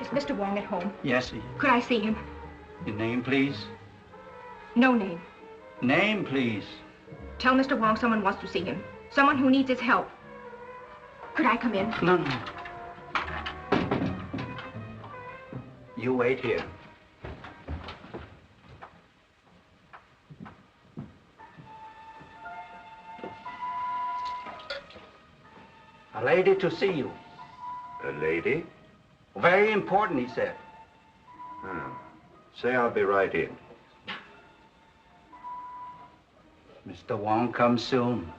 Is Mr. Wong at home? Yes, he is. Could I see him? Your name, please? No name. Name, please. Tell Mr. Wong someone wants to see him. Someone who needs his help. Could I come in? No, no. You wait here. A lady to see you. A lady? Very important, he said. Say I'll be right in. Mr. Wong comes soon.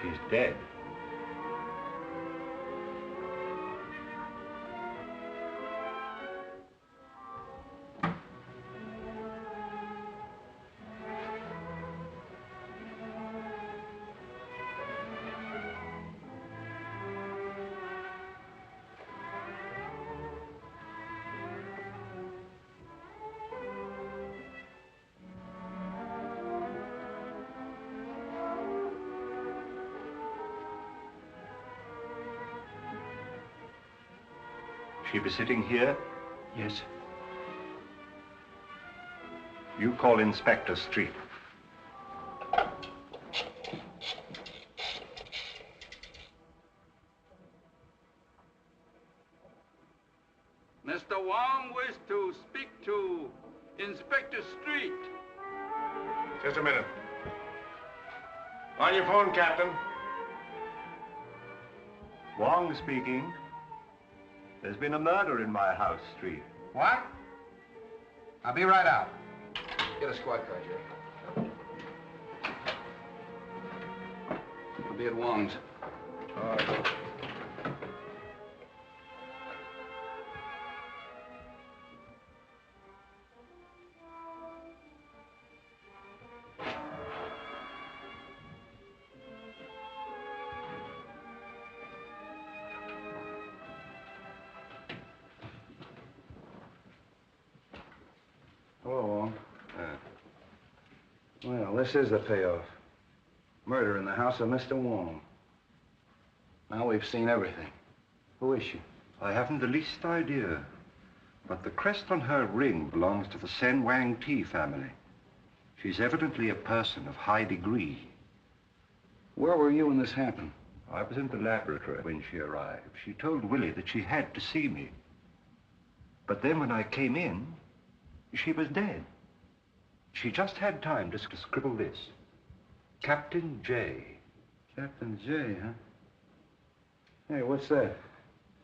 She's dead. She be sitting here? Yes. You call Inspector Street. Mr. Wong wishes to speak to Inspector Street. Just a minute. On your phone, Captain. Wong speaking. There's been a murder in my house, Street. What? I'll be right out. Get a squad car, Jerry. I'll be at Wong's. All right. Hello, Wong. Well, this is the payoff. Murder in the house of Mr. Wong. Now we've seen everything. Who is she? I haven't the least idea. But the crest on her ring belongs to the Sen Wang Ti family. She's evidently a person of high degree. Where were you when this happened? I was in the laboratory when she arrived. She told Willie that she had to see me. But then when I came in, she was dead. She just had time to scribble this. Captain J. Captain J, huh? Hey, what's that?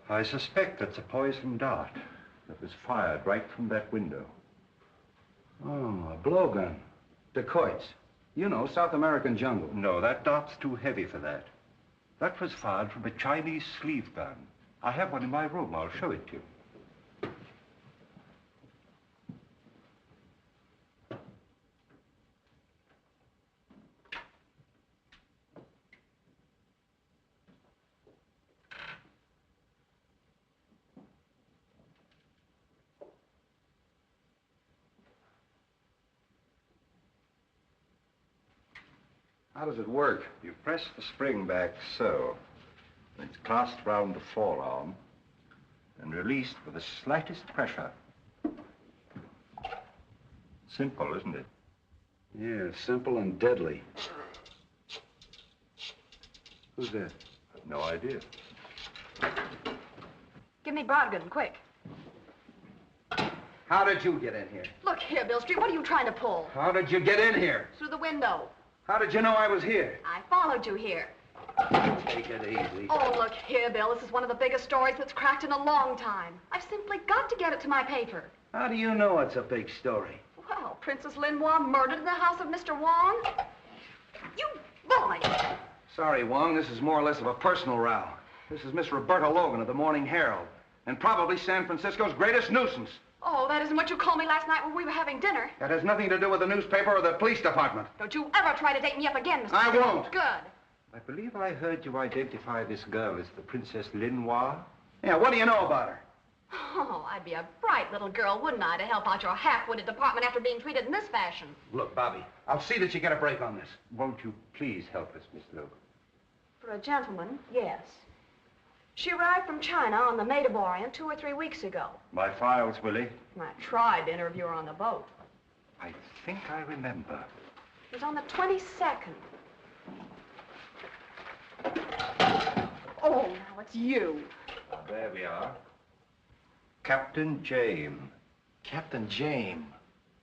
I suspect that's a poison dart that was fired right from that window. Oh, a blowgun. Dacoits. You know, South American jungle. No, that dart's too heavy for that. That was fired from a Chinese sleeve gun. I have one in my room. I'll show it to you. How does it work? You press the spring back so. It's clasped round the forearm and released with the slightest pressure. Simple, isn't it? Yeah, simple and deadly. Who's that? No idea. Give me Brodgan, quick. How did you get in here? Look here, Bill Street, what are you trying to pull? How did you get in here? Through the window. How did you know I was here? I followed you here. Take it easy. Oh, look here, Bill. This is one of the biggest stories that's cracked in a long time. I've simply got to get it to my paper. How do you know it's a big story? Well, Princess Linois murdered in the house of Mr. Wong. You bully! Sorry, Wong, this is more or less of a personal row. This is Miss Roberta Logan of the Morning Herald, and probably San Francisco's greatest nuisance. Oh, that isn't what you called me last night when we were having dinner. That has nothing to do with the newspaper or the police department. Don't you ever try to date me up again, Mr. I Street. won't. Good. I believe I heard you identify this girl as the Princess Linois. Yeah, what do you know about her? Oh, I'd be a bright little girl, wouldn't I, to help out your half-witted department after being treated in this fashion? Look, Bobby, I'll see that you get a break on this. Won't you please help us, Miss Logan? For a gentleman, yes. She arrived from China on the Maid of Orient 2 or 3 weeks ago. My files, Willie. I tried to interview her on the boat. I think I remember. It was on the 22nd. Oh, now it's you. There we are. Captain James. Captain James.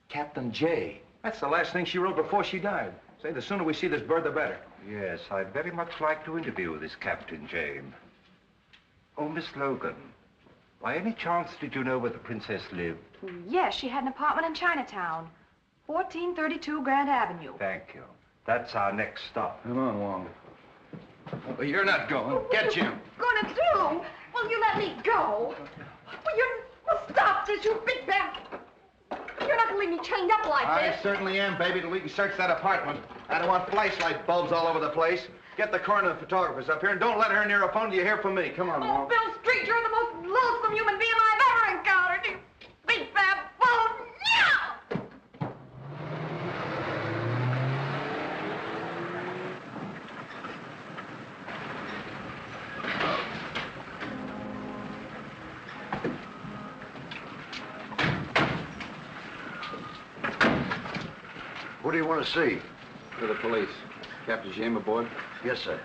Captain J. That's the last thing she wrote before she died. Say, the sooner we see this bird, the better. Yes, I'd very much like to interview this Captain James. Oh, Miss Logan, by any chance did you know where the princess lived? Yes, she had an apartment in Chinatown, 1432 Grand Avenue. Thank you. That's our next stop. Come on, Wong. Well, you're not going. Get Jim. Gonna do? Will you let me go? Well, stop this, you big bad. You're not gonna leave me chained up like I this. certainly am, baby, till we can search that apartment. I don't want flashlight bulbs all over the place. Get the coroner and the photographers up here, and don't let her near a phone till you hear from me. Come on, Oh, Wong. Bill Street, you're the most loathsome human being I've ever encountered. You big bad bone. Yeah! What do you want to see? To the police. Captain James aboard? Yes, sir.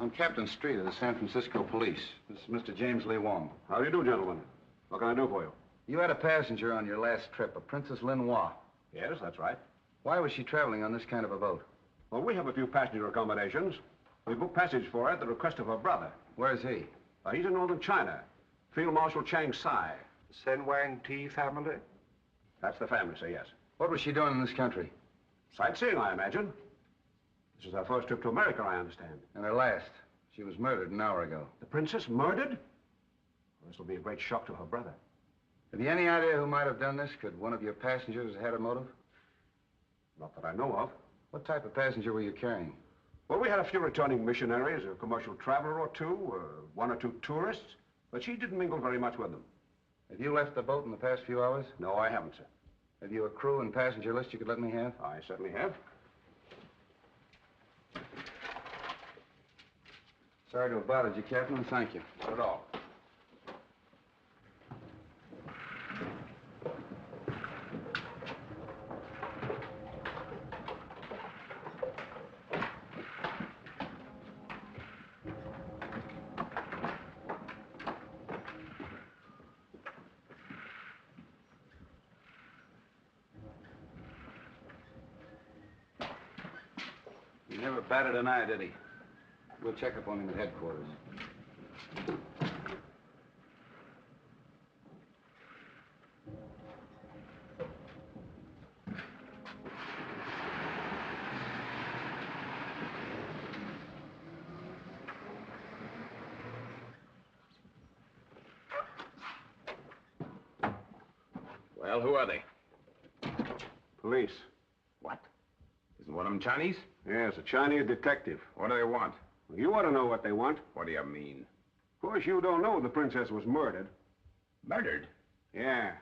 I'm Captain Street of the San Francisco Police. This is Mr. James Lee Wong. How do you do, gentlemen? What can I do for you? You had a passenger on your last trip, a Princess Linois. Yes, that's right. Why was she traveling on this kind of a boat? Well, we have a few passenger accommodations. We booked passage for her at the request of her brother. Where's he? He's in northern China. Field Marshal Chang Sai. Sen Wang Ti family? That's the family, sir, yes. What was she doing in this country? Sightseeing, I imagine. This is her first trip to America, I understand. And her last. She was murdered an hour ago. The princess murdered? Well, this will be a great shock to her brother. Have you any idea who might have done this? Could one of your passengers have had a motive? Not that I know of. What type of passenger were you carrying? Well, we had a few returning missionaries, a commercial traveler or two, 1 or 2 tourists, but she didn't mingle very much with them. Have you left the boat in the past few hours? No, I haven't, sir. Have you a crew and passenger list you could let me have? I certainly have. Sorry to have bothered you, Captain, and thank you. Not at all. He never batted an eye, did he? We'll check up on him at headquarters. Well, who are they? Police. What? Isn't one of them Chinese? Yes, a Chinese detective. What do they want? You ought to know what they want. What do you mean? Of course, you don't know the princess was murdered. Murdered? Yeah.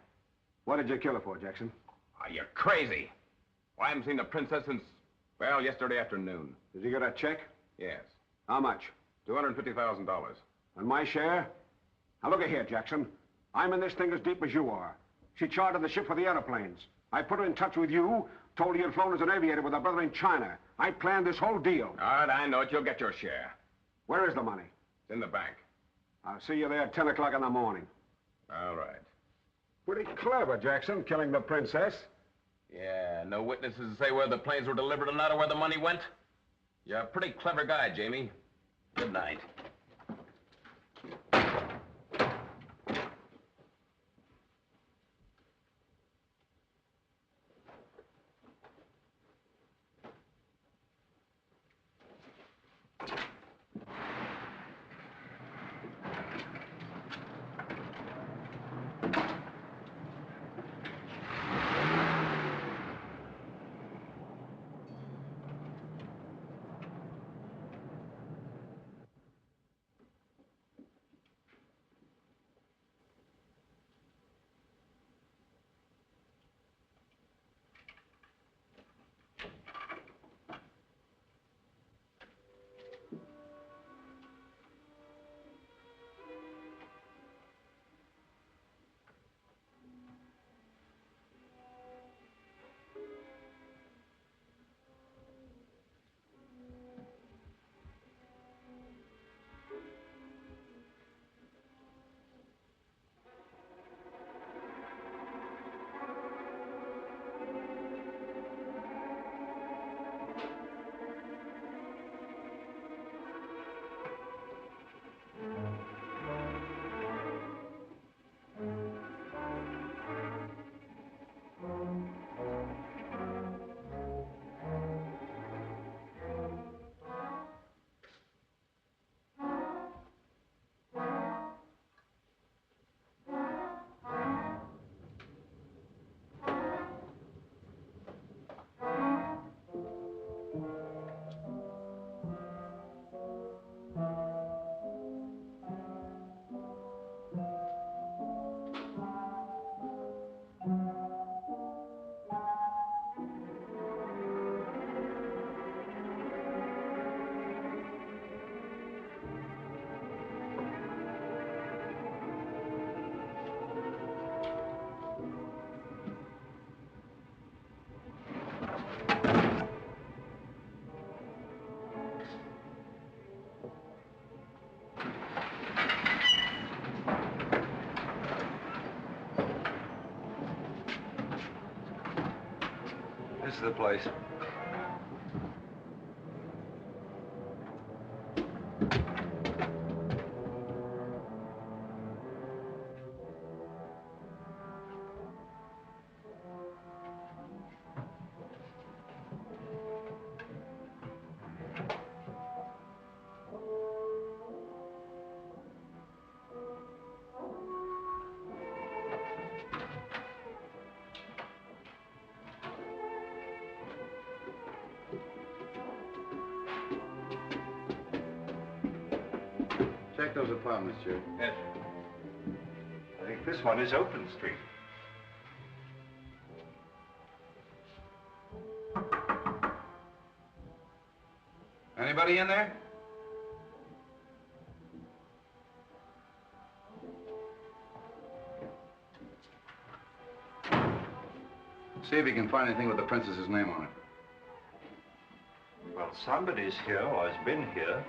What did you kill her for, Jackson? Oh, you're crazy. Well, I haven't seen the princess since, well, yesterday afternoon. Did you get a check? Yes. How much? $250,000. And my share? Now, look here, Jackson. I'm in this thing as deep as you are. She chartered the ship for the airplanes. I put her in touch with you, told her you'd flown as an aviator with her brother in China. I planned this whole deal. All right, I know it. You'll get your share. Where is the money? It's in the bank. I'll see you there at 10 o'clock in the morning. All right. Pretty clever, Jackson, killing the princess. Yeah, no witnesses to say where the planes were delivered or not, or where the money went? You're a pretty clever guy, Jamie. Good night. This is the place. Check those apartments, Jerry. Yes. I think this one is Open Street. Anybody in there? See if you can find anything with the princess's name on it. Well, somebody's here or has been here.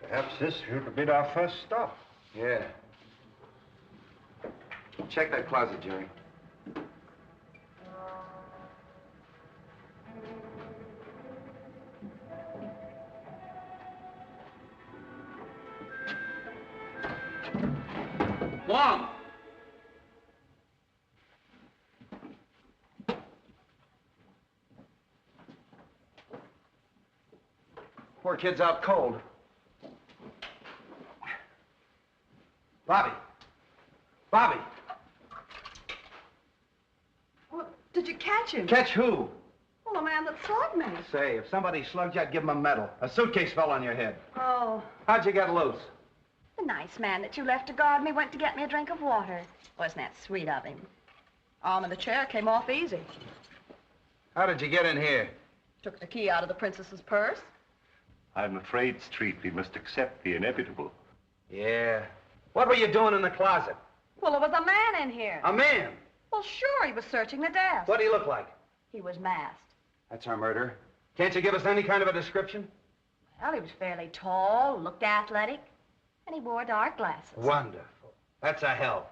Perhaps this should have been our first stop. Yeah. Check that closet, Jerry. Wong! Poor kid's out cold. Bobby! Bobby! Well, did you catch him? Catch who? Well, Well, the man that slugged me. Say, if somebody slugged you, I'd give him a medal. A suitcase fell on your head. Oh. How'd you get loose? The nice man that you left to guard me went to get me a drink of water. Wasn't that sweet of him? Arm of the chair came off easy. How did you get in here? Took the key out of the princess's purse. I'm afraid, Street, we must accept the inevitable. Yeah. What were you doing in the closet? Well, there was a man in here. A man? Well, sure, he was searching the desk. What did he look like? He was masked. That's our murderer. Can't you give us any kind of a description? Well, he was fairly tall, looked athletic, and he wore dark glasses. Wonderful. That's a help.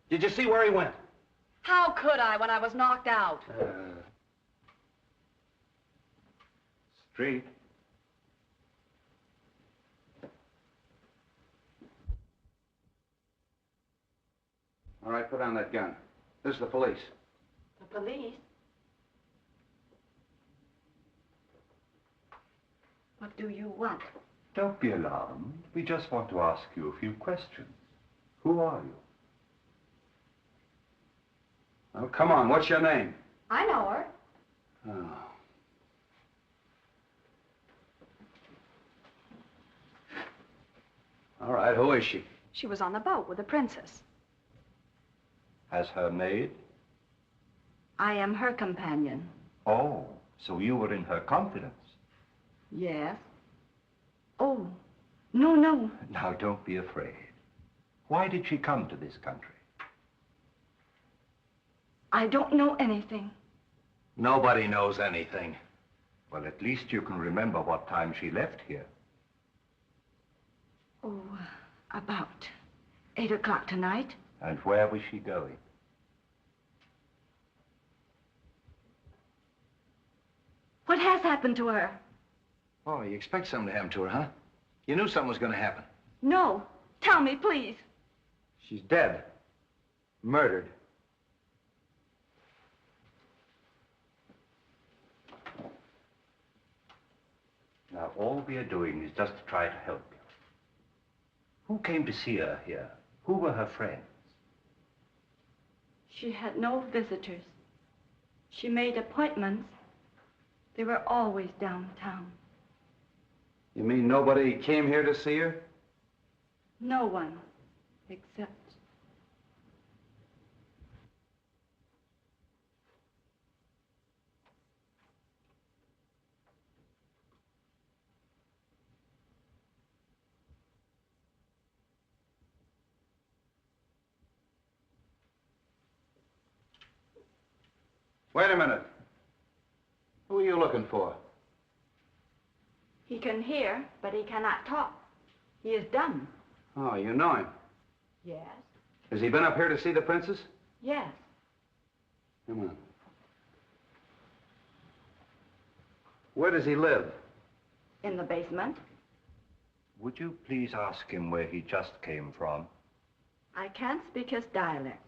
Did you see where he went? How could I when I was knocked out? Street. All right, put down that gun. This is the police. The police? What do you want? Don't be alarmed. We just want to ask you a few questions. Who are you? Oh, come on. What's your name? I know her. Oh. All right, who is she? She was on the boat with the princess. As her maid? I am her companion. Oh, so you were in her confidence. Yes. Oh, no, no. Now, don't be afraid. Why did she come to this country? I don't know anything. Nobody knows anything. Well, at least you can remember what time she left here. Oh, about 8 o'clock tonight. And where was she going? What has happened to her? Oh, you expect something to happen to her, huh? You knew something was going to happen. No. Tell me, please. She's dead. Murdered. Now, all we are doing is just to try to help you. Who came to see her here? Who were her friends? She had no visitors. She made appointments. They were always downtown. You mean nobody came here to see her? No one, except... Wait a minute. Who are you looking for? He can hear, but he cannot talk. He is dumb. Oh, you know him. Yes. Has he been up here to see the princess? Yes. Come on. Where does he live? In the basement. Would you please ask him where he just came from? I can't speak his dialect.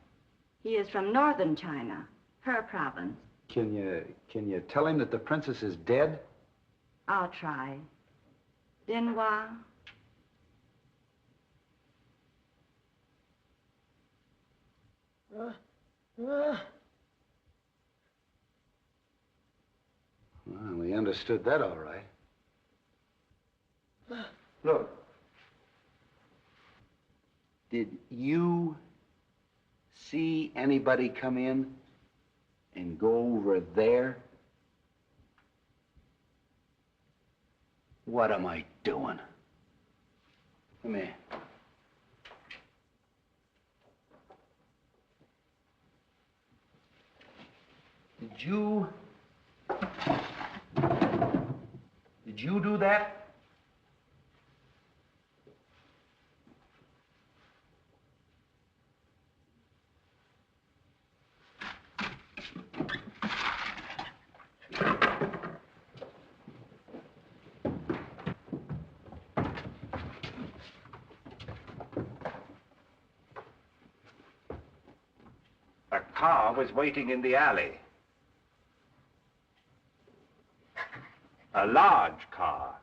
He is from northern China, her province. Can you tell him that the princess is dead? I'll try. Dinois. Well, he understood that all right. Look. Did you see anybody come in and go over there? What am I doing? Come here. Did you do that? A car was waiting in the alley. A large car.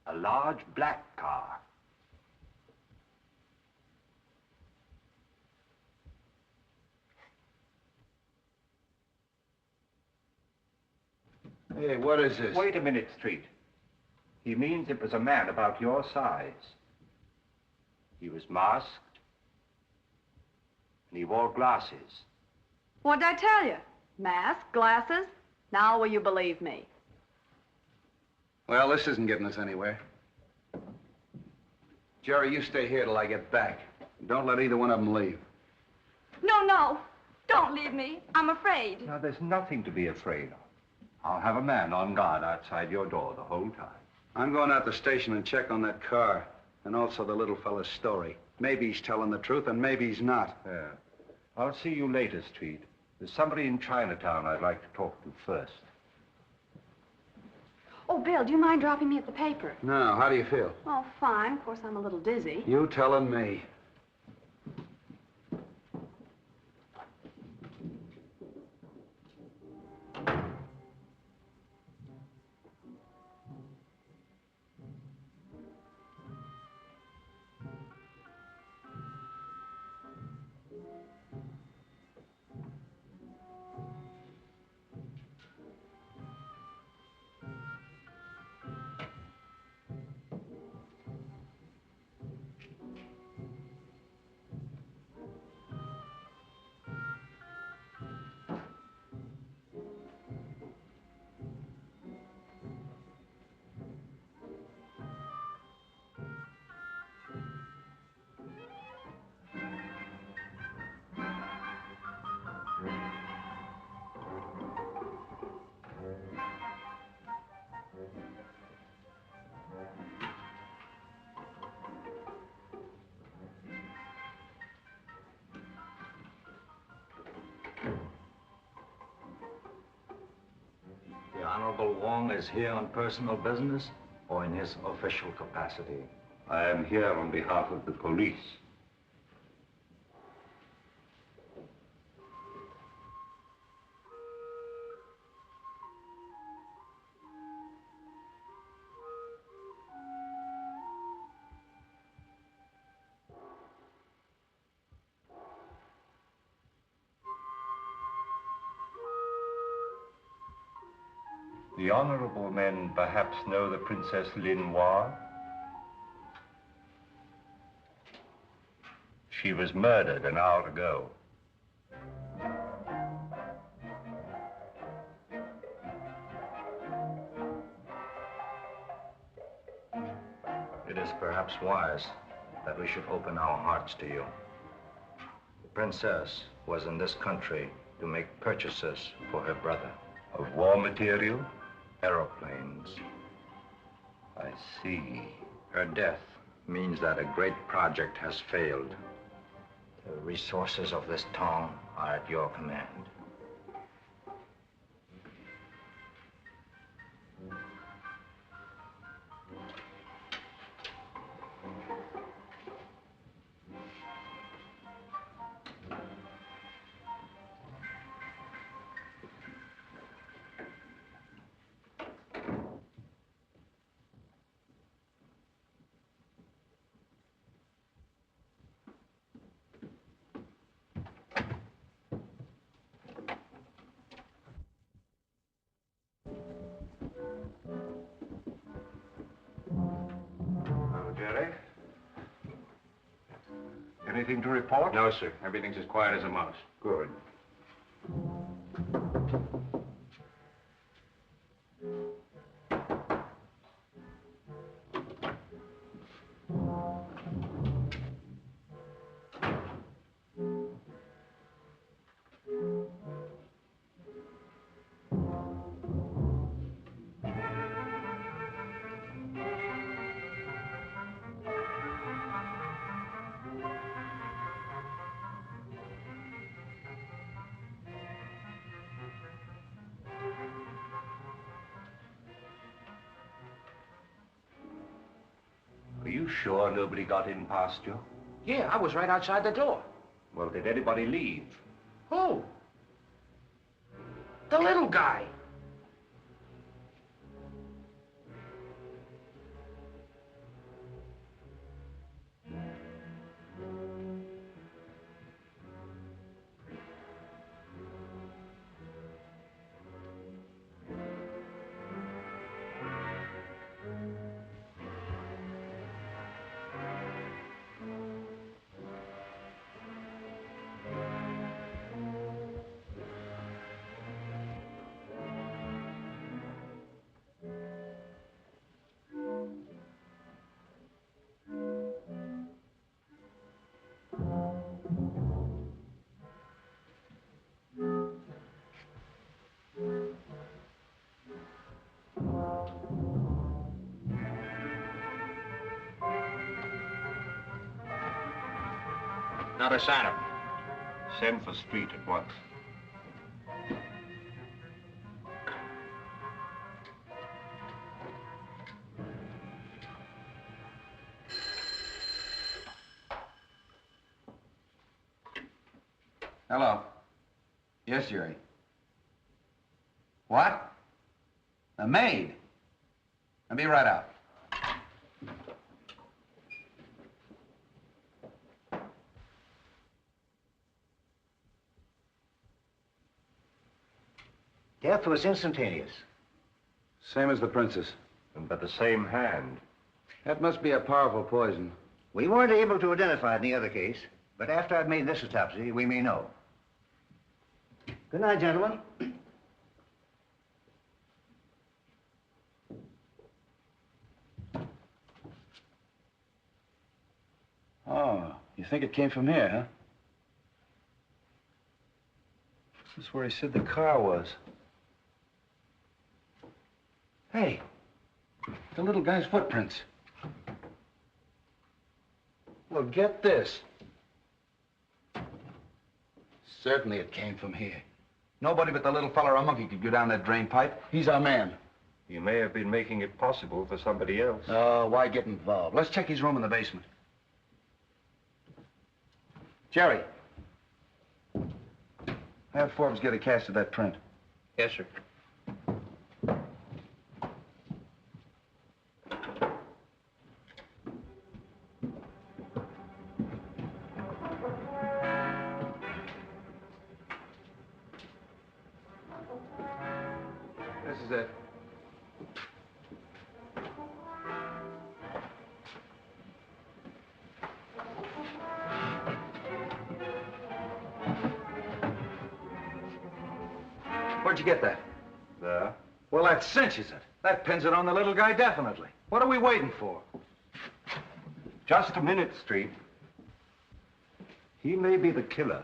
A large black car. Hey, what is this? Wait a minute, Street. He means it was a man about your size. He was masked, and he wore glasses. What'd I tell you? Mask, glasses. Now will you believe me? Well, this isn't getting us anywhere. Jerry, you stay here till I get back. Don't let either one of them leave. No, no. Don't leave me. I'm afraid. Now, there's nothing to be afraid of. I'll have a man on guard outside your door the whole time. I'm going out the station and check on that car, and also the little fella's story. Maybe he's telling the truth, and maybe he's not. Yeah. I'll see you later, Street. There's somebody in Chinatown I'd like to talk to first. Oh, Bill, do you mind dropping me at the paper? No, how do you feel? Oh, fine. Of course, I'm a little dizzy. You telling me. The Honorable Wong is here on personal business or in his official capacity? I am here on behalf of the police. The honorable men perhaps know the Princess Noir? She was murdered an hour ago. It is perhaps wise that we should open our hearts to you. The princess was in this country to make purchases for her brother. Of war material? Aeroplanes. I see. Her death means that a great project has failed. The resources of this town are at your command. Jerry? Anything to report? No, sir. Everything's as quiet as a mouse. Good. Are you sure nobody got in past you? Yeah, I was right outside the door. Well, did anybody leave? Who? The little guy. Not a sign of him. Send for Street at once. Hello. Yes, Jerry. What? A maid? I'll be right out. Death was instantaneous. Same as the princess. But the same hand. That must be a powerful poison. We weren't able to identify it in the other case, but after I've made this autopsy, we may know. Good night, gentlemen. Oh, you think it came from here, huh? This is where he said the car was. Hey, the little guy's footprints. Well, get this. Certainly it came from here. Nobody but the little fella or a monkey could go down that drain pipe. He's our man. You may have been making it possible for somebody else. Oh, why get involved? Let's check his room in the basement. Jerry. Have Forbes get a cast of that print. Yes, sir. This is it. Where'd you get that? There. Well, that cinches it. That pins it on the little guy definitely. What are we waiting for? Just a minute, Street. He may be the killer,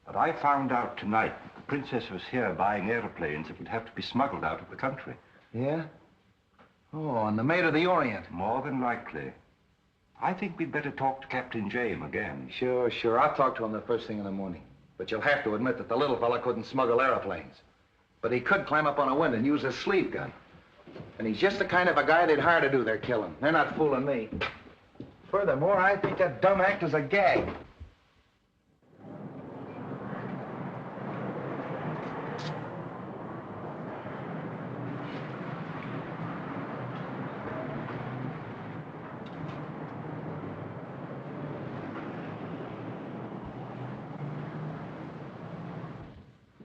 but I found out tonight the princess was here buying airplanes that would have to be smuggled out of the country. Yeah? Oh, and the Maid of the Orient. More than likely. I think we'd better talk to Captain James again. Sure. I'll talk to him the first thing in the morning. But you'll have to admit that the little fella couldn't smuggle airplanes. But he could climb up on a window and use his sleeve gun. And he's just the kind of a guy they'd hire to do their killing. They're not fooling me. Furthermore, I think that dumb act is a gag.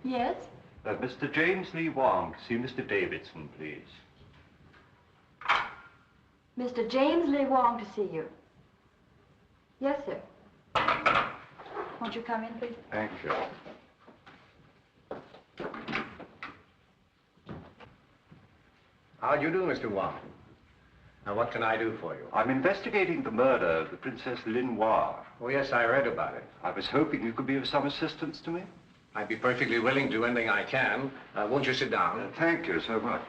Yes? Mr. James Lee Wong, see Mr. Davidson, please. Mr. James Lee Wong to see you. Yes, sir. Won't you come in, please? Thank you. How do you do, Mr. Wong? Now, what can I do for you? I'm investigating the murder of the Princess Noir. Oh, yes, I read about it. I was hoping you could be of some assistance to me. I'd be perfectly willing to do anything I can. Won't you sit down? Thank you so much.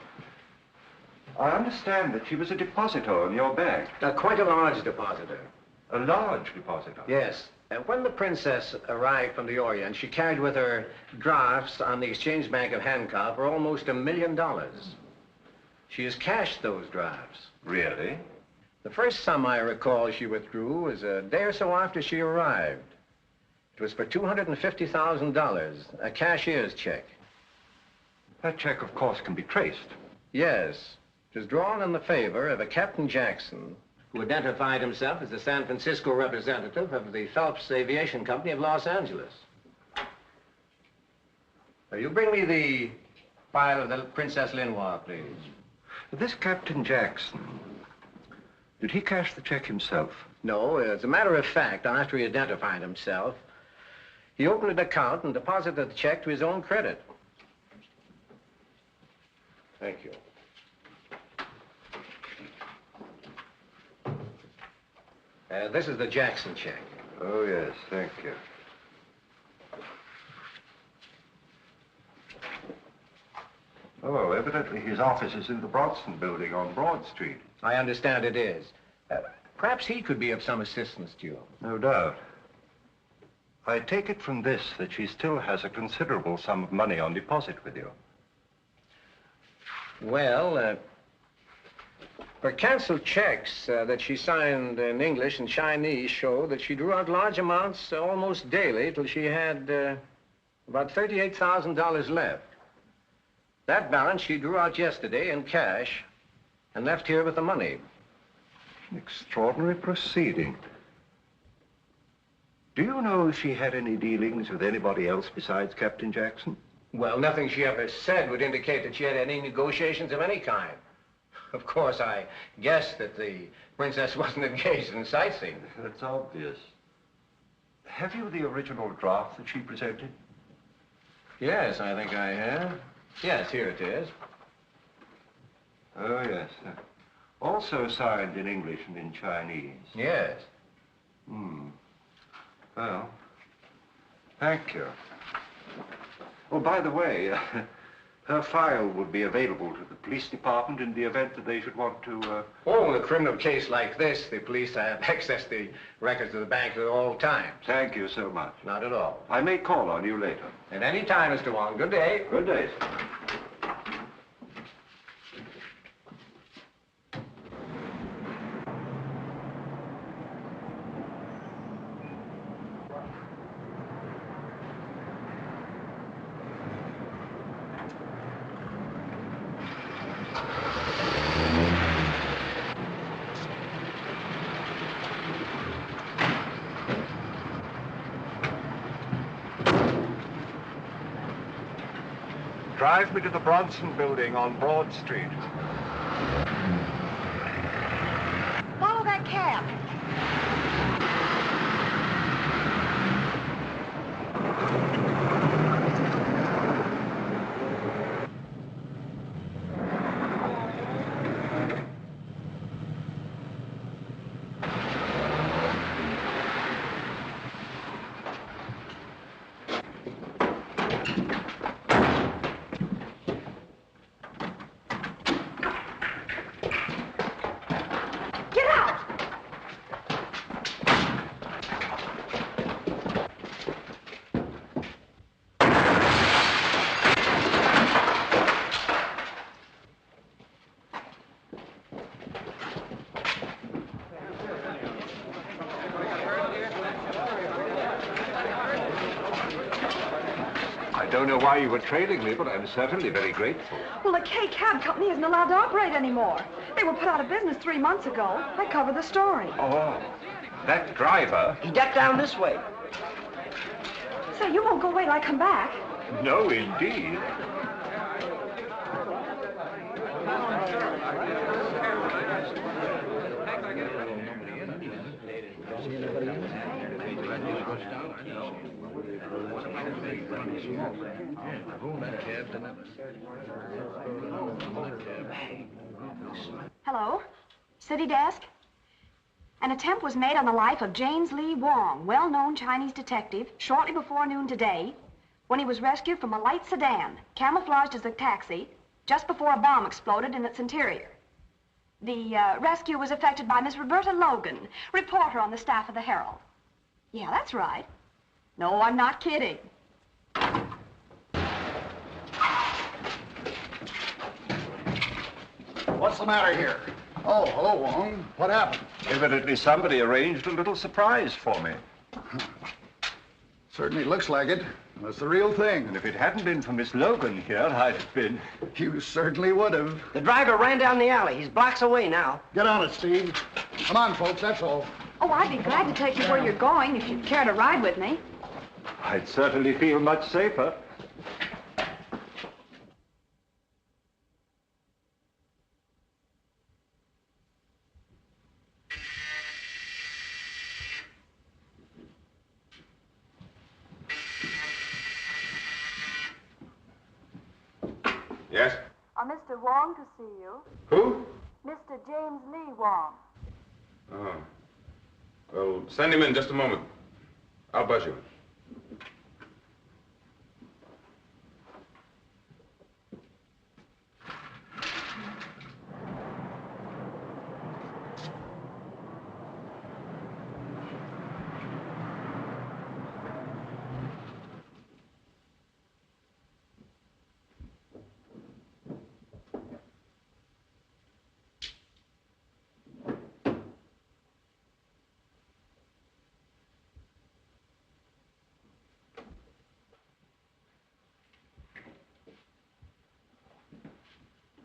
I understand that she was a depositor in your bank. Quite a large depositor. A large depositor? Yes. When the princess arrived from the Orient, she carried with her drafts on the Exchange Bank of Hancock for almost $1 million. She has cashed those drafts. Really? The first sum I recall she withdrew was a day or so after she arrived. It was for $250,000, a cashier's check. That check, of course, can be traced. Yes. It was drawn in the favor of a Captain Jackson, who identified himself as the San Francisco representative of the Phelps Aviation Company of Los Angeles. You bring me the file of the Princess Noir, please. This Captain Jackson, did he cash the check himself? No, as a matter of fact, after he identified himself, he opened an account and deposited the check to his own credit. Thank you. This is the Jackson check. Oh, yes, thank you. Oh, evidently his office is in the Bronson building on Broad Street. I understand it is. Perhaps he could be of some assistance to you. No doubt. I take it from this that she still has a considerable sum of money on deposit with you. Well, her canceled checks that she signed in English and Chinese show that she drew out large amounts almost daily till she had about $38,000 left. That balance she drew out yesterday in cash and left here with the money. An extraordinary proceeding. Do you know if she had any dealings with anybody else besides Captain Jackson? Well, nothing she ever said would indicate that she had any negotiations of any kind. Of course, I guessed that the princess wasn't engaged in sightseeing. That's obvious. Have you the original draft that she presented? Yes, I think I have. Yes, here it is. Oh, yes. Also signed in English and in Chinese. Yes. Well, thank you. Oh, by the way, her file would be available to the police department in the event that they should want to, Oh, in a criminal case like this, the police have access to the records of the bank at all times. Thank you so much. Not at all. I may call on you later. At any time, Mr. Wong. Good day. Good day, sir. Drive me to the Bronson Building on Broad Street. Follow that cab. I don't know why you were trailing me, but I'm certainly very grateful. Well, the K Cab Company isn't allowed to operate anymore. They were put out of business 3 months ago. I covered the story. Oh, that driver? He ducked down this way. So you won't go away till I come back? No, indeed. Hello? City desk? An attempt was made on the life of James Lee Wong, well-known Chinese detective, shortly before noon today, when he was rescued from a light sedan, camouflaged as a taxi, just before a bomb exploded in its interior. The rescue was effected by Miss Roberta Logan, reporter on the staff of the Herald. Yeah, that's right. No, I'm not kidding. What's the matter here? Oh, hello, Wong. What happened? Evidently somebody arranged a little surprise for me. Certainly looks like it. That's the real thing. And if it hadn't been for Miss Logan here, I'd have been... You certainly would have. The driver ran down the alley. He's blocks away now. Get on it, Steve. Come on, folks, that's all. Oh, I'd be glad to take you where you're going if you'd care to ride with me. I'd certainly feel much safer. Yes? Mr. Wong to see you. Who? Mr. James Lee Wong. Oh. Well, send him in just a moment. I'll buzz you.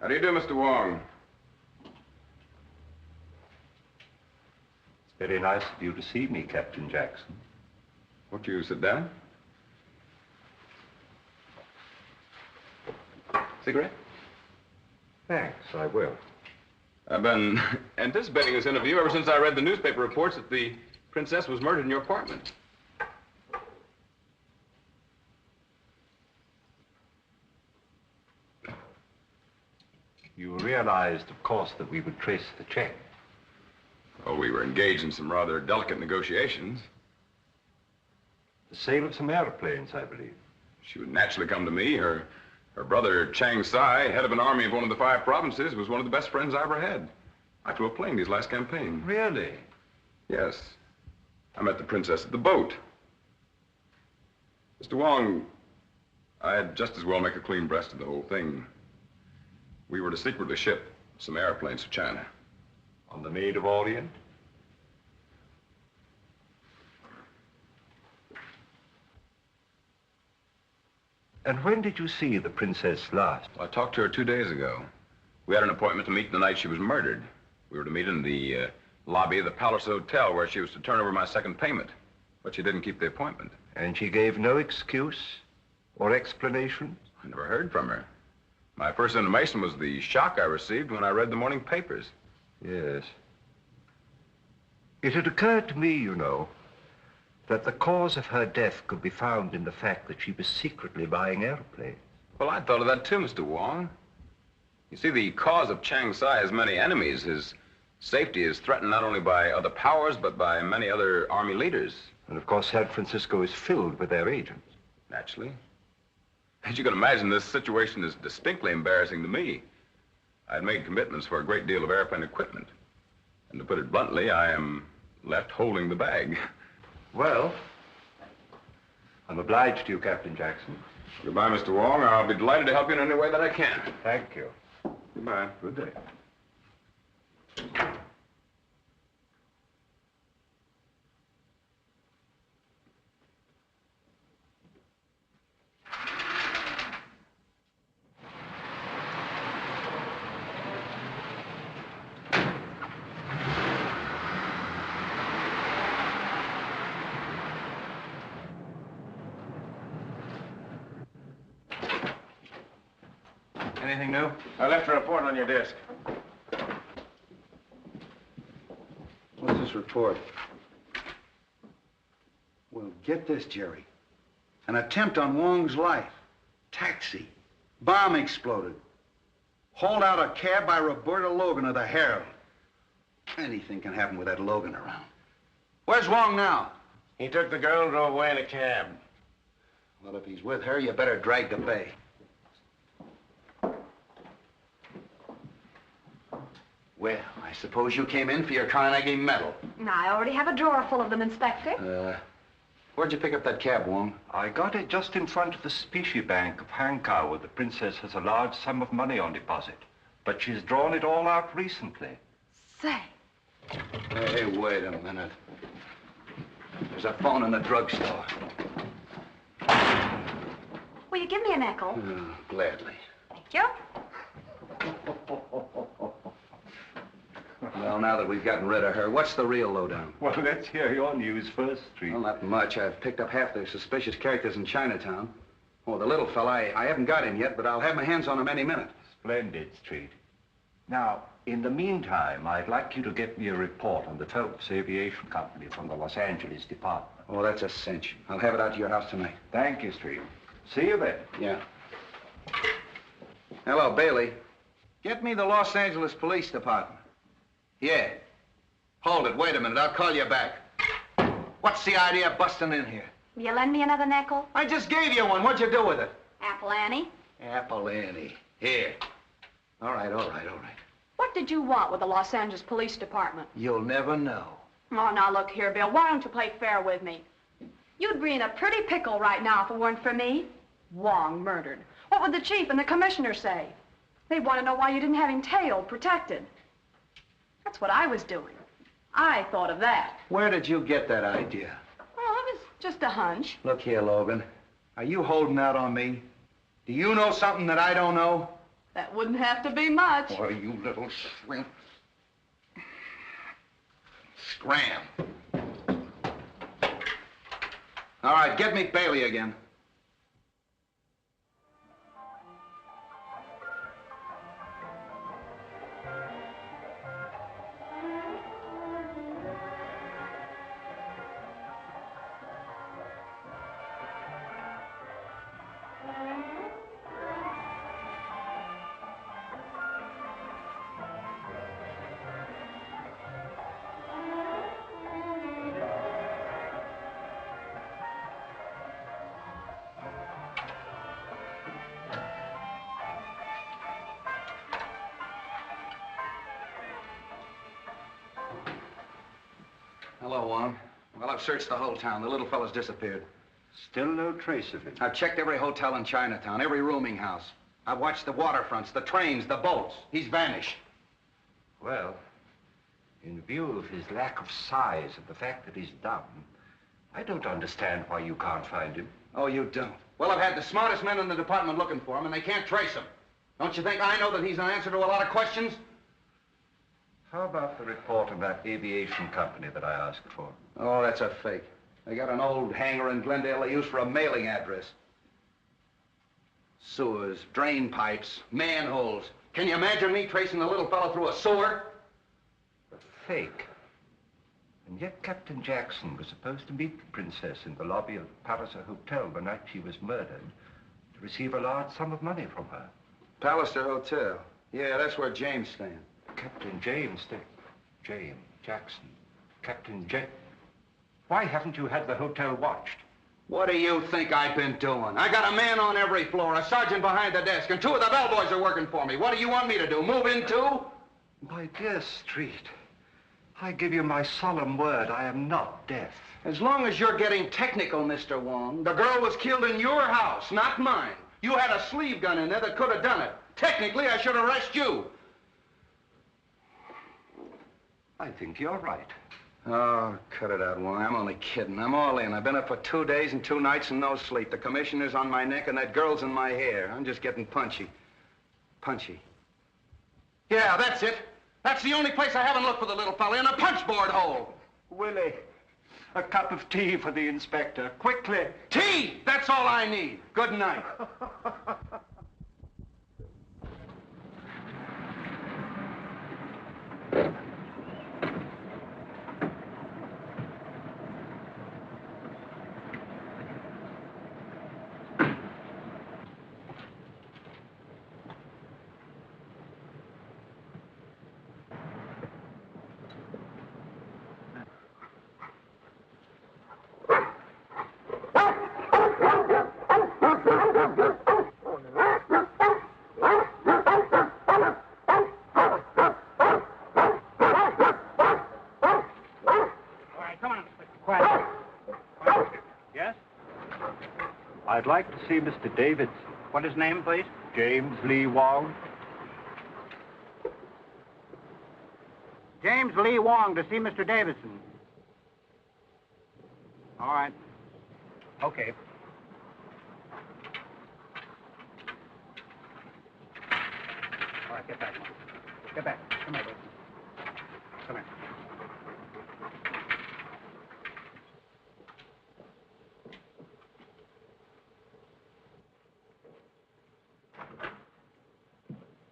How do you do, Mr. Wong? It's very nice of you to see me, Captain Jackson. Won't you sit down? Cigarette? Thanks, I will. I've been anticipating this interview ever since I read the newspaper reports that the princess was murdered in your apartment. You realized, of course, that we would trace the check. Well, we were engaged in some rather delicate negotiations. The sale of some airplanes, I believe. She would naturally come to me. Her brother, Chang Sai, head of an army of one of the 5 provinces, was one of the best friends I ever had. I flew a plane these last campaign. Really? Yes. I met the princess at the boat. Mr. Wong, I'd just as well make a clean breast of the whole thing. We were to secretly ship some airplanes to China. On the Maid of Orient? And when did you see the princess last? Well, I talked to her 2 days ago. We had an appointment to meet the night she was murdered. We were to meet in the lobby of the Palace Hotel where she was to turn over my second payment. But she didn't keep the appointment. And she gave no excuse or explanation? I never heard from her. My first intimation was the shock I received when I read the morning papers. Yes. It had occurred to me, you know, that the cause of her death could be found in the fact that she was secretly buying airplanes. Well, I thought of that too, Mr. Wong. You see, the cause of Chang Sai has many enemies. His safety is threatened not only by other powers, but by many other army leaders. And of course, San Francisco is filled with their agents. Naturally. As you can imagine, this situation is distinctly embarrassing to me. I'd made commitments for a great deal of airplane equipment. And to put it bluntly, I am left holding the bag. Well, I'm obliged to you, Captain Jackson. Goodbye, Mr. Wong. I'll be delighted to help you in any way that I can. Thank you. Goodbye. Good day. Anything new? I left a report on your desk. What's this report? Well, get this, Jerry. An attempt on Wong's life. Taxi. Bomb exploded. Hauled out a cab by Roberta Logan of the Herald. Anything can happen with that Logan around. Where's Wong now? He took the girl and drove away in a cab. Well, if he's with her, you better drag the bay. Well, I suppose you came in for your Carnegie Medal. I already have a drawer full of them, Inspector. Where'd you pick up that cab, Wong? I got it just in front of the Specie Bank of Hankow, where the princess has a large sum of money on deposit. But she's drawn it all out recently. Say. Hey, wait a minute. There's a phone in the drugstore. Will you give me a nickel? Gladly. Thank you. Well, now that we've gotten rid of her, what's the real lowdown? Well, let's hear your news first, Street. Well, not much. I've picked up half the suspicious characters in Chinatown. Oh, the little fella, I haven't got him yet, but I'll have my hands on him any minute. Splendid, Street. Now, in the meantime, I'd like you to get me a report on the Phelps Aviation Company from the Los Angeles department. Oh, that's a cinch. I'll have it out to your house tonight. Thank you, Street. See you then. Yeah. Hello, Bailey. Get me the Los Angeles Police Department. Yeah. Hold it. Wait a minute. I'll call you back. What's the idea of busting in here? Will you lend me another nickel? I just gave you one. What'd you do with it? Apple Annie. Apple Annie. Here. All right. What did you want with the Los Angeles Police Department? You'll never know. Oh, now look here, Bill. Why don't you play fair with me? You'd be in a pretty pickle right now if it weren't for me. Wong murdered. What would the chief and the commissioner say? They'd want to know why you didn't have him tailed, protected. That's what I was doing. I thought of that. Where did you get that idea? Well, it was just a hunch. Look here, Logan. Are you holding out on me? Do you know something that I don't know? That wouldn't have to be much. Why, you little shrimp. Scram. All right, get me Bailey again. Hello, Wong. Well, I've searched the whole town. The little fella's disappeared. Still no trace of him. I've checked every hotel in Chinatown, every rooming house. I've watched the waterfronts, the trains, the boats. He's vanished. Well, in view of his lack of size and the fact that he's dumb, I don't understand why you can't find him. Oh, you don't? Well, I've had the smartest men in the department looking for him, and they can't trace him. Don't you think I know that he's an answer to a lot of questions? How about the report of that aviation company that I asked for? Oh, that's a fake. They got an old hangar in Glendale they use for a mailing address. Sewers, drain pipes, manholes. Can you imagine me tracing the little fellow through a sewer? A fake. And yet Captain Jackson was supposed to meet the princess in the lobby of the Palliser Hotel the night she was murdered to receive a large sum of money from her. Palliser Hotel. Yeah, that's where James stands. Captain James Jackson. Captain James. Why haven't you had the hotel watched? What do you think I've been doing? I got a man on every floor, a sergeant behind the desk, and 2 of the bellboys are working for me. What do you want me to do, move in too? My dear Street, I give you my solemn word, I am not deaf. As long as you're getting technical, Mr. Wong, the girl was killed in your house, not mine. You had a sleeve gun in there that could have done it. Technically, I should arrest you. I think you're right. Oh, cut it out, Wong. I'm only kidding. I'm all in. I've been up for 2 days and 2 nights and no sleep. The commissioner's on my neck and that girl's in my hair. I'm just getting punchy. Punchy. Yeah, that's it. That's the only place I haven't looked for the little fella, in a punchboard hole. Willie, a cup of tea for the inspector, quickly. Tea! That's all I need. Good night. I'd like to see Mr. Davidson. What is his name, please? James Lee Wong. James Lee Wong to see Mr. Davidson. All right. Okay. All right, get back. Get back. Come here, Davidson. Come here.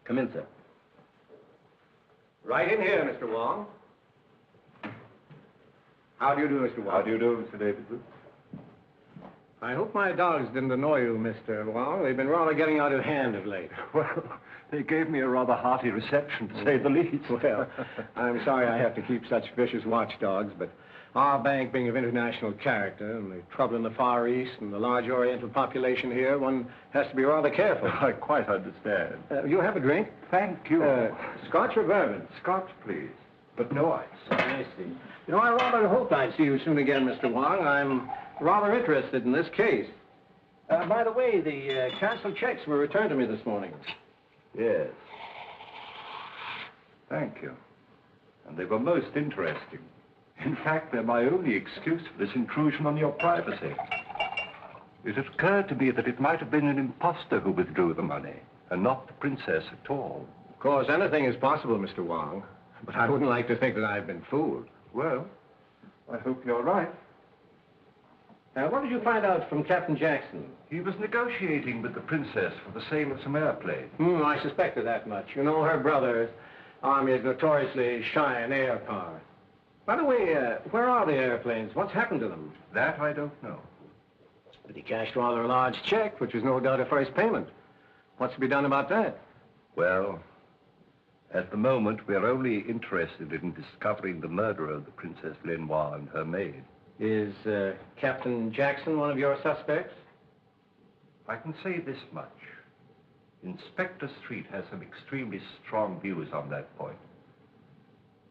Come in, sir. Right in here, Mr. Wong. How do you do, Mr. Wong? How do you do, Mr. Davidson? I hope my dogs didn't annoy you, Mr. Wong. They've been rather getting out of hand of late. Well, they gave me a rather hearty reception, to say the least. Well, I'm sorry I have to keep such vicious watchdogs, but our bank being of international character and the trouble in the Far East and the large Oriental population here, one has to be rather careful. I quite understand. You'll have a drink? Thank you. Scotch or bourbon? Scotch, please, but no ice. I see. You know, I rather hoped I'd see you soon again, Mr. Wong. I'm rather interested in this case. By the way, the canceled checks were returned to me this morning. Yes. Thank you. And they were most interesting. In fact, they're my only excuse for this intrusion on your privacy. It occurred to me that it might have been an imposter who withdrew the money. and not the princess at all. Of course, anything is possible, Mr. Wong. But I wouldn't like to think that I've been fooled. Well, I hope you're right. Now, what did you find out from Captain Jackson? He was negotiating with the princess for the sale of some airplanes. I suspected that much. You know, her brother's army is notoriously shy in air power. By the way, where are the airplanes? What's happened to them? That I don't know. But he cashed rather a large check, which was no doubt a first payment. What's to be done about that? Well, at the moment, we're only interested in discovering the murderer of the Princess Lenoir and her maid. Is Captain Jackson one of your suspects? I can say this much. Inspector Street has some extremely strong views on that point.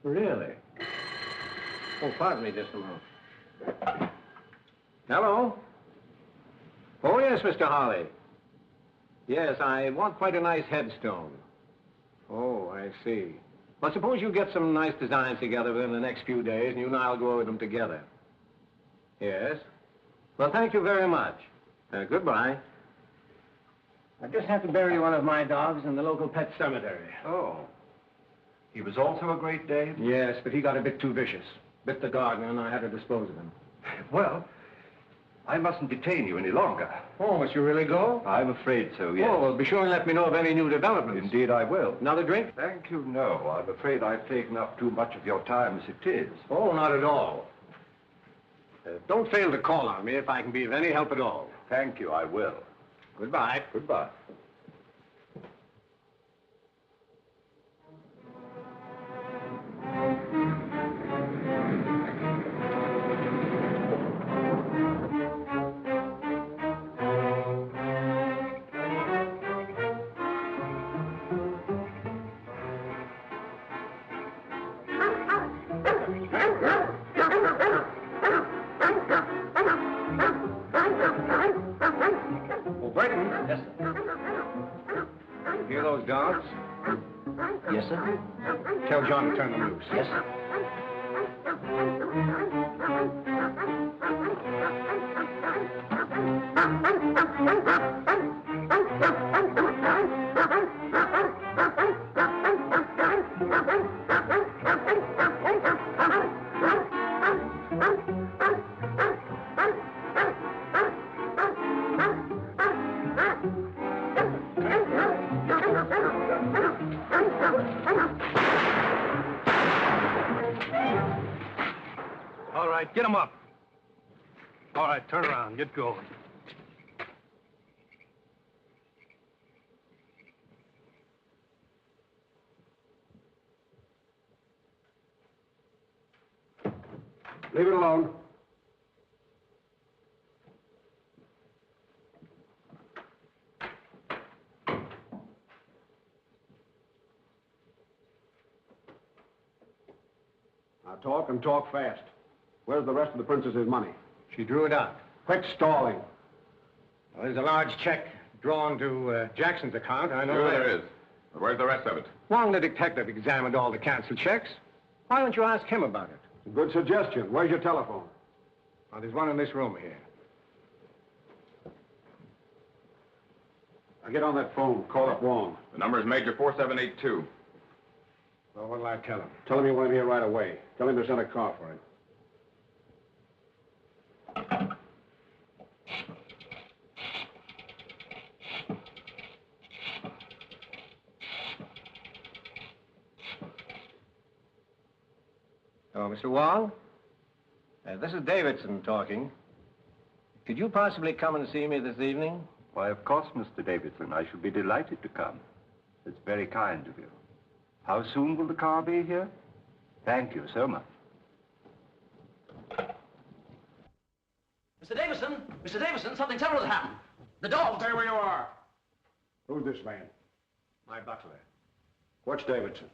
Really? Oh, pardon me just a moment. Hello? Oh, yes, Mr. Holly. Yes, I want quite a nice headstone. Oh, I see. Well, suppose you get some nice designs together within the next few days, and you and I'll go over them together. Yes? Well, thank you very much. Goodbye. I just have to bury one of my dogs in the local pet cemetery. Oh. He was also a Great Dane? Yes, but he got a bit too vicious. Bit the gardener, and I had to dispose of him. Well, I mustn't detain you any longer. Oh, must you really go? I'm afraid so, yes. Oh, well, be sure and let me know of any new developments. Indeed, I will. Another drink? Thank you, no. I'm afraid I've taken up too much of your time as it is. Oh, not at all. Don't fail to call on me if I can be of any help at all. Thank you, I will. Goodbye. Goodbye. Hear those dogs? Yes, sir. Tell John to turn them loose. Yes, sir. All right, get them up. All right, turn around, get going. Leave it alone. Now talk and talk fast. Where's the rest of the princess's money? She drew it out. Quit stalling. Well, there's a large check drawn to Jackson's account. I know Sure that. there is. But where's the rest of it? Wong, the detective, examined all the canceled checks. Why don't you ask him about it? Good suggestion. Where's your telephone? Well, there's one in this room here. Now get on that phone. Call up Wong. The number is Major 4782. Well, what'll I tell him? Tell him you want him here right away. Tell him to send a car for him. Oh, Mr. Wong? This is Davidson talking. Could you possibly come and see me this evening? Why, of course, Mr. Davidson. I shall be delighted to come. It's very kind of you. How soon will the car be here? Thank you so much. Mr. Davison! Mr. Davison, something terrible has happened. The dog... Stay where you are. Who's this man? My butler. Watch Davidson.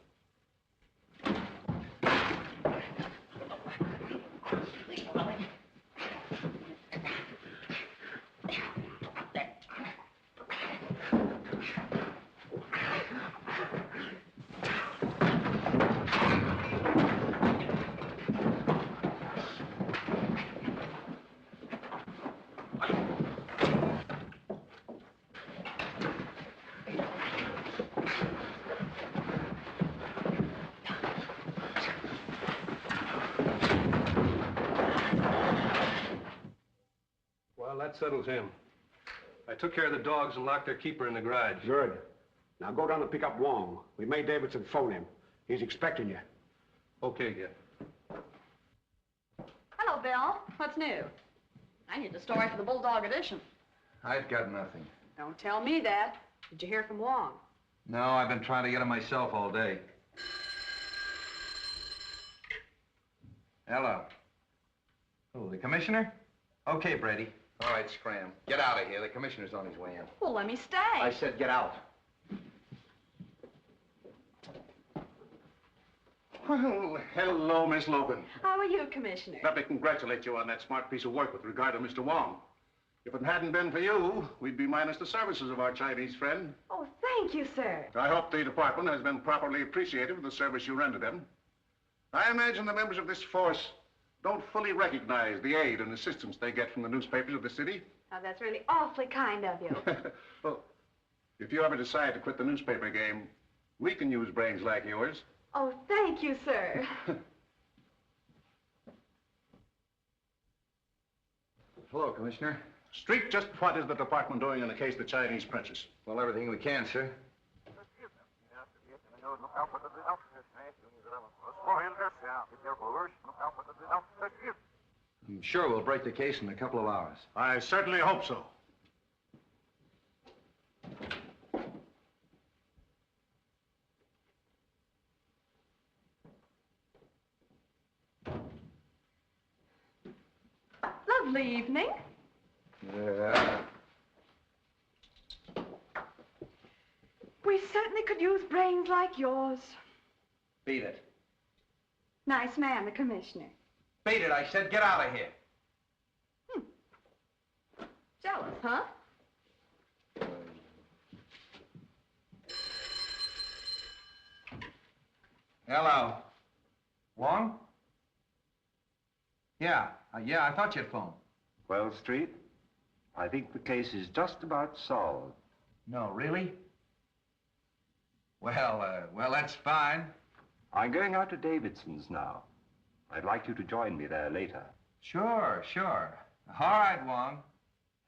that settles him. I took care of the dogs and locked their keeper in the garage. Good. Now go down and pick up Wong. We made Davidson phone him. He's expecting you. Okay, Git. Hello, Bill. What's new? I need a story for the Bulldog edition. I've got nothing. Don't tell me that. Did you hear from Wong? No, I've been trying to get him myself all day. Hello. Who, the commissioner? Okay, Brady. All right, scram. Get out of here. The commissioner's on his way in. Well, let me stay. I said get out. Well, hello, Miss Logan. How are you, Commissioner? Let me congratulate you on that smart piece of work with regard to Mr. Wong. If it hadn't been for you, we'd be minus the services of our Chinese friend. Oh, thank you, sir. I hope the department has been properly appreciative of the service you rendered them. I imagine the members of this force don't fully recognize the aid and assistance they get from the newspapers of the city. Oh, that's really awfully kind of you. Well, if you ever decide to quit the newspaper game, we can use brains like yours. Oh, thank you, sir. Hello, Commissioner. Street, just what is the department doing in the case of the Chinese princess? Well, everything we can, sir. I'm sure we'll break the case in a couple of hours. I certainly hope so. Lovely evening. We certainly could use brains like yours. Beat it. Nice man, the commissioner. Beat it, I said. Get out of here. Jealous, huh? Hello. Wong? Yeah, I thought you'd phone. Well, Street, I think the case is just about solved. No, really? Well, that's fine. I'm going out to Davidson's now. I'd like you to join me there later. Sure. All right, Wong.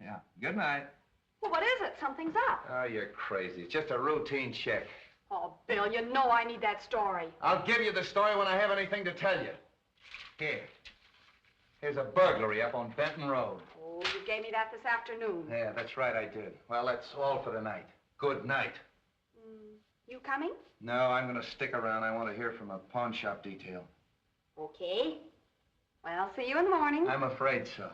Yeah, good night. Well, what is it? Something's up. Oh, you're crazy. It's just a routine check. Oh, Bill, you know I need that story. I'll give you the story when I have anything to tell you. Here's a burglary up on Benton Road. Oh, you gave me that this afternoon. Yeah, that's right, I did. Well, that's all for tonight. Good night. You coming? No, I'm going to stick around. I want to hear from a pawn shop detail. Okay. Well, I'll see you in the morning. I'm afraid so.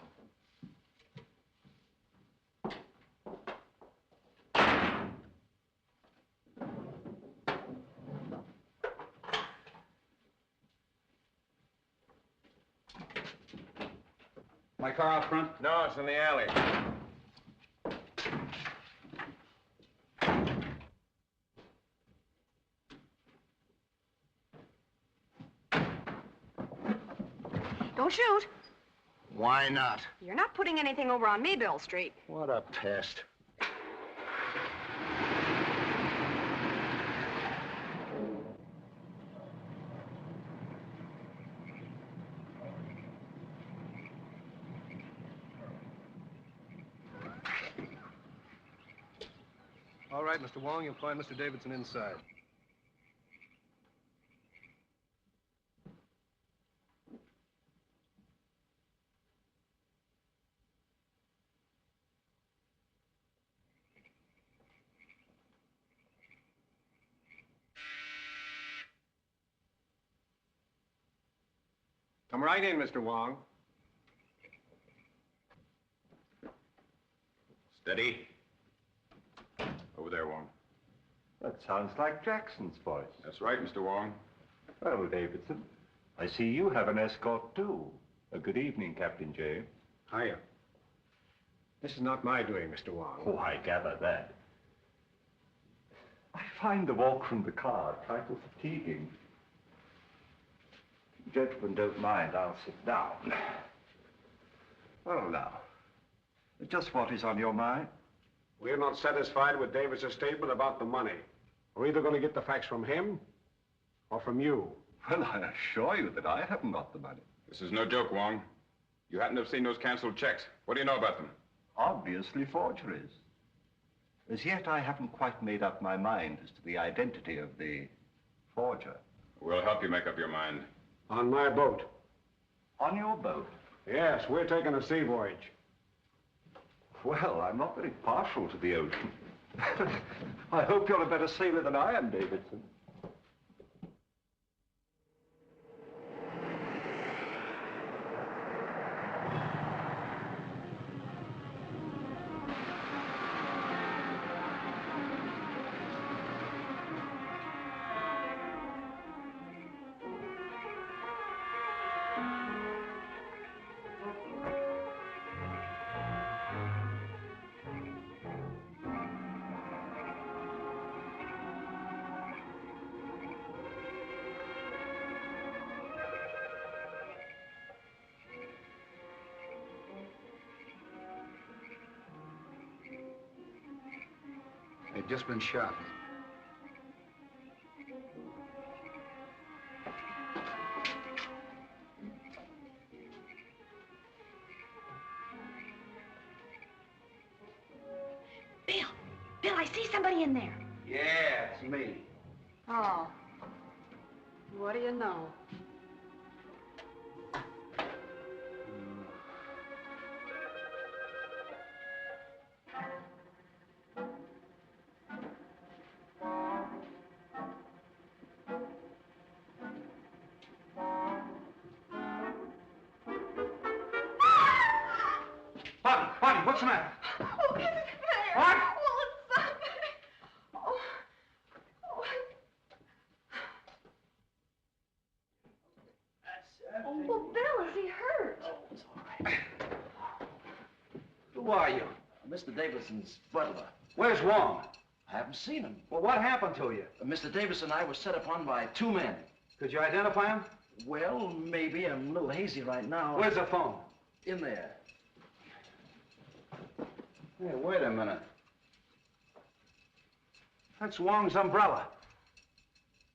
My car out front? No, it's in the alley. Don't shoot. Why not? You're not putting anything over on me, Bill Street. What a pest. All right, Mr. Wong, you'll find Mr. Davidson inside. Come right in, Mr. Wong. Steady. Over there, Wong. That sounds like Jackson's voice. That's right, Mr. Wong. Well, Davidson, I see you have an escort, too. Good evening, Captain James. Hiya. This is not my doing, Mr. Wong. Oh, I gather that. I find the walk from the car a trifle fatiguing. If you gentlemen don't mind, I'll sit down. Well, now, just what is on your mind? We're not satisfied with Davis' statement about the money. We're either going to get the facts from him or from you. Well, I assure you that I haven't got the money. This is no joke, Wong. You happen to have seen those canceled checks. What do you know about them? Obviously forgeries. As yet, I haven't quite made up my mind as to the identity of the forger. We'll help you make up your mind. On my boat. On your boat? Yes, we're taking a sea voyage. Well, I'm not very partial to the ocean. I hope you're a better sailor than I am, Davidson. They've just been shot. Bill, I see somebody in there. Yeah, it's me. Oh. What do you know? Bobby, what's the matter? Oh, it's there. What? Oh, it's something. Oh. Oh, well, Bill, is he hurt? Oh, it's all right. Who are you? Mr. Davidson's butler. Where's Wong? I haven't seen him. Well, what happened to you? Mr. Davidson and I were set upon by two men. Could you identify him? Well, maybe. I'm a little hazy right now. Where's the phone? In there. Hey, wait a minute. That's Wong's umbrella.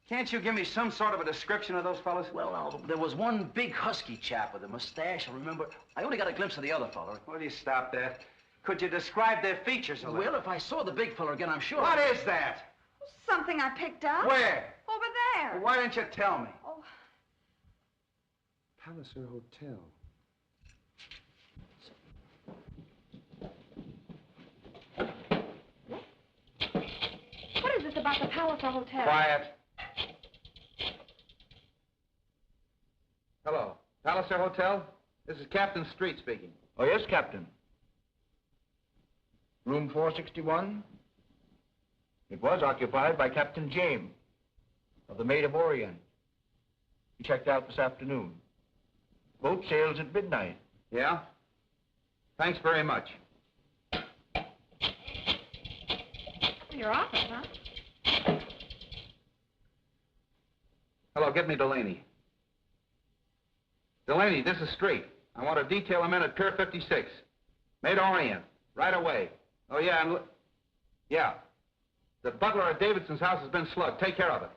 Can't you give me some sort of a description of those fellas? Well, now, there was one big husky chap with a mustache, I remember. I only got a glimpse of the other fella. Will you stop that? Could you describe their features a little? Well, if I saw the big fella again, I'm sure. What is that? Something I picked up. Where? Over there. Well, why didn't you tell me? Oh. Palliser Hotel. What is this about the Palliser Hotel? Quiet. Hello. Palliser Hotel? This is Captain Street speaking. Oh, yes, Captain. Room 461? It was occupied by Captain James of the Maid of Orient. He checked out this afternoon. Boat sails at midnight. Yeah? Thanks very much. Your office, huh? Hello, get me Delaney. Delaney, this is Street. I want to detail a man at Pier 56. Maid Orient. Right away. Oh, yeah, and... Yeah. The butler at Davidson's house has been slugged. Take care of it.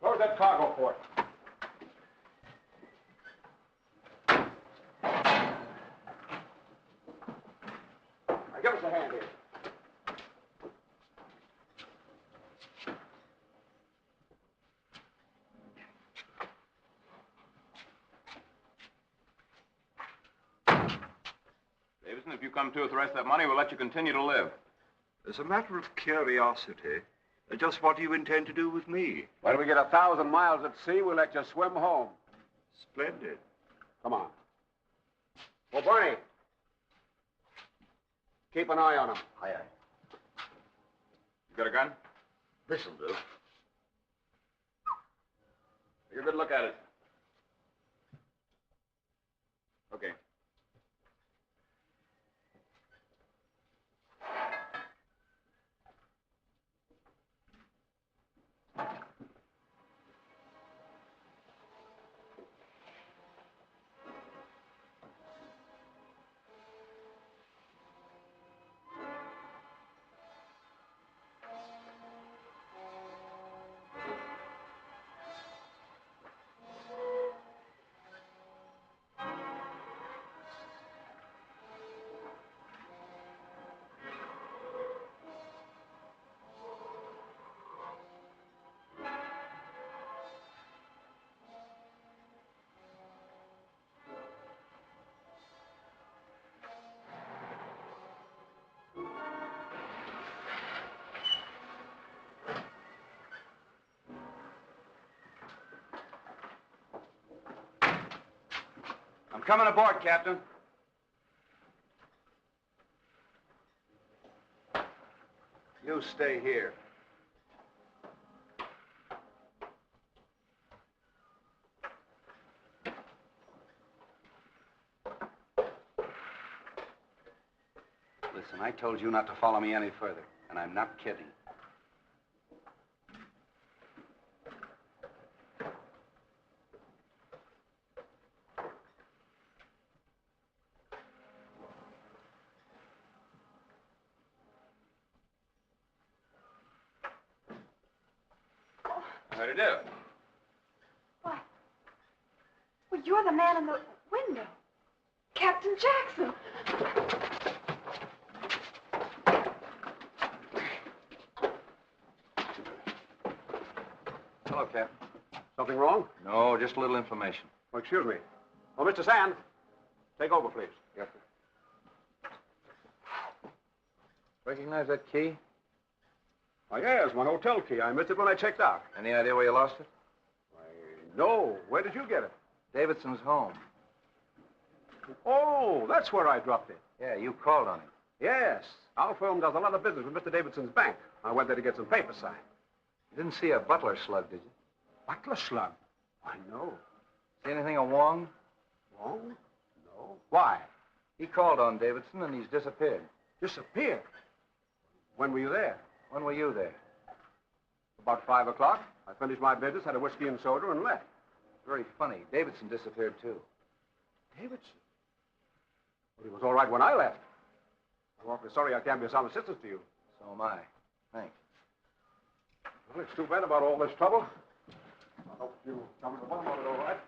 Close that cargo port. Now, give us a hand here. Davidson, if you come to with the rest of that money, we'll let you continue to live. As a matter of curiosity, just what do you intend to do with me? When we get 1,000 miles at sea, we'll let you swim home. Splendid. Come on. Oh, Barney. Keep an eye on him. Aye, aye. You got a gun? This'll do. Take a good look at it. Okay. I'm coming aboard, Captain. You stay here. Listen, I told you not to follow me any further, and I'm not kidding. How'd you do? Why? Well, you're the man in the window. Captain Jackson. Hello, Captain. Something wrong? No, just a little information. Oh, excuse me. Oh, Mr. Sand, take over, please. Yes, sir. Recognize that key? Oh, yes, my hotel key. I missed it when I checked out. Any idea where you lost it? No. Where did you get it? Davidson's home. Oh, that's where I dropped it. Yeah, you called on him. Yes. Our firm does a lot of business with Mr. Davidson's bank. I went there to get some papers signed. You didn't see a butler slug, did you? Butler slug? I know. See anything of Wong? Wong? No. Why? He called on Davidson, and he's disappeared. Disappeared? When were you there? When were you there? About 5 o'clock. I finished my business, had a whiskey and soda, and left. Very funny. Davidson disappeared, too. Davidson? Well, he was all right when I left. I'm awfully sorry I can't be of some assistance to you. So am I. Thanks. Well, it's too bad about all this trouble. I hope you come to the bottom of it all right.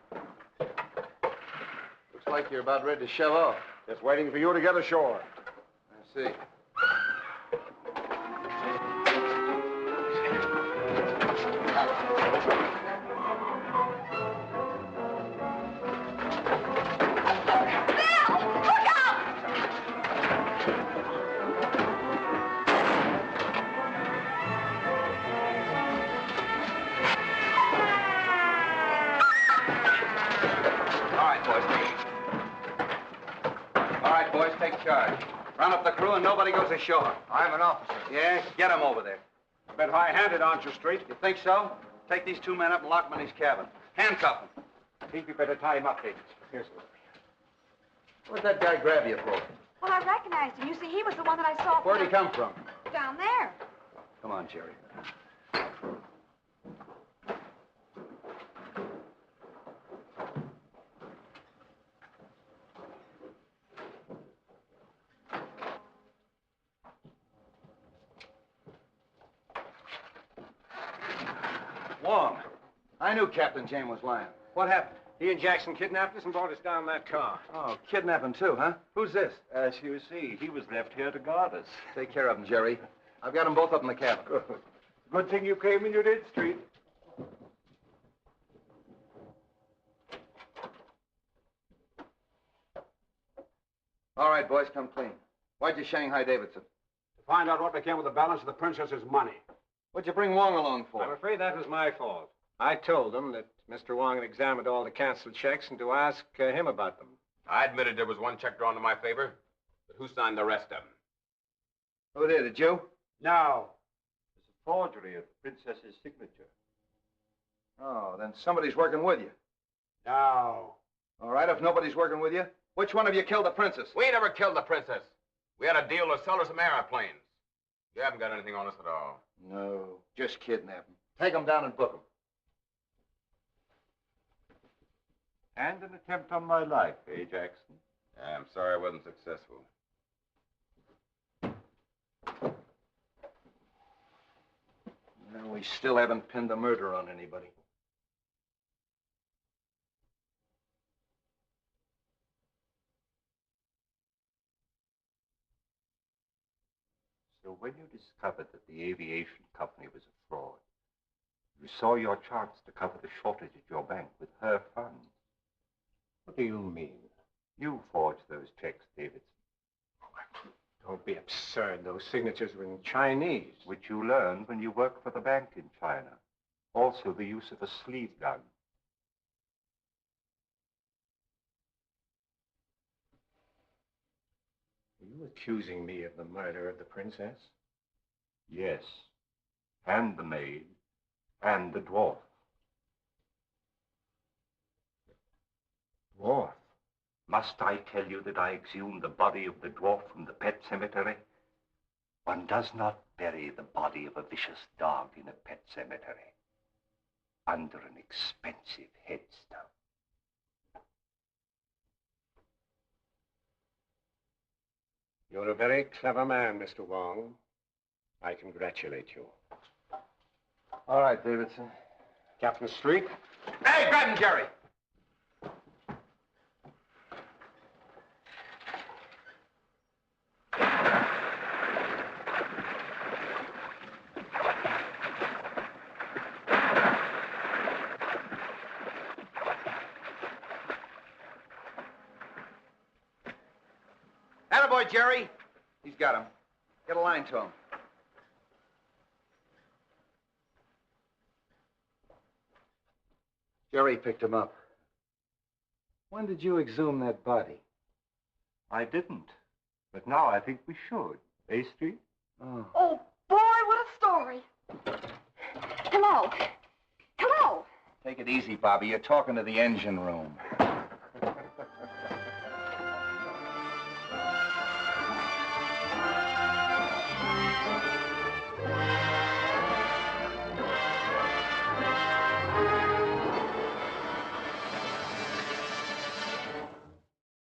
Looks like you're about ready to shove off. Just waiting for you to get ashore. I see. Take charge. Round up the crew and nobody goes ashore. I'm an officer. Yeah? Get him over there. A bit high-handed, aren't you, Street? You think so? Take these two men up and lock them in his cabin. Handcuff them. I think you better tie him up, David. Here's the... What'd that guy grab you for? Well, I recognized him. You see, he was the one that I saw. Where'd he come from? Down there. Come on, Jerry. Wong, I knew Captain James was lying. What happened? He and Jackson kidnapped us and brought us down in that car. Oh, kidnapping too, huh? Who's this? As you see, he was left here to guard us. Take care of him, Jerry. I've got them both up in the cabin. Good thing you came when you did, Street. All right, boys, come clean. Why'd you Shanghai Davidson? To find out what became of the balance of the princess's money. What'd you bring Wong along for? I'm afraid that was my fault. I told them that Mr. Wong had examined all the canceled checks and to ask him about them. I admitted there was one check drawn in my favor, but who signed the rest of them? Who did it, you? No. It's a forgery of the princess's signature. Oh, then somebody's working with you. No. All right, if nobody's working with you, which one of you killed the princess? We never killed the princess. We had a deal to sell her some airplanes. You haven't got anything on us at all. No, just kidnap him. Take him down and book him. And an attempt on my life, eh, Jackson? Yeah, I'm sorry I wasn't successful. No, we still haven't pinned the murder on anybody. So when you discovered that the aviation company was a fraud, you saw your chance to cover the shortage at your bank with her funds. What do you mean? You forged those checks, Davidson. Don't be absurd. Those signatures were in Chinese. Which you learned when you worked for the bank in China. Also the use of a sleeve gun. Are you accusing me of the murder of the princess? Yes. And the maid. And the dwarf. Dwarf? Must I tell you that I exhumed the body of the dwarf from the pet cemetery? One does not bury the body of a vicious dog in a pet cemetery under an expensive headstone. You're a very clever man, Mr. Wong. I congratulate you. All right, Davidson. Captain Street? Hey, grab him, Jerry! Attaboy, Jerry. He's got him. Get a line to him. Jerry picked him up. When did you exhume that body? I didn't. But now I think we should. Eh, Street? Oh. Oh, boy, what a story. Hello. Hello. Take it easy, Bobby. You're talking to the engine room.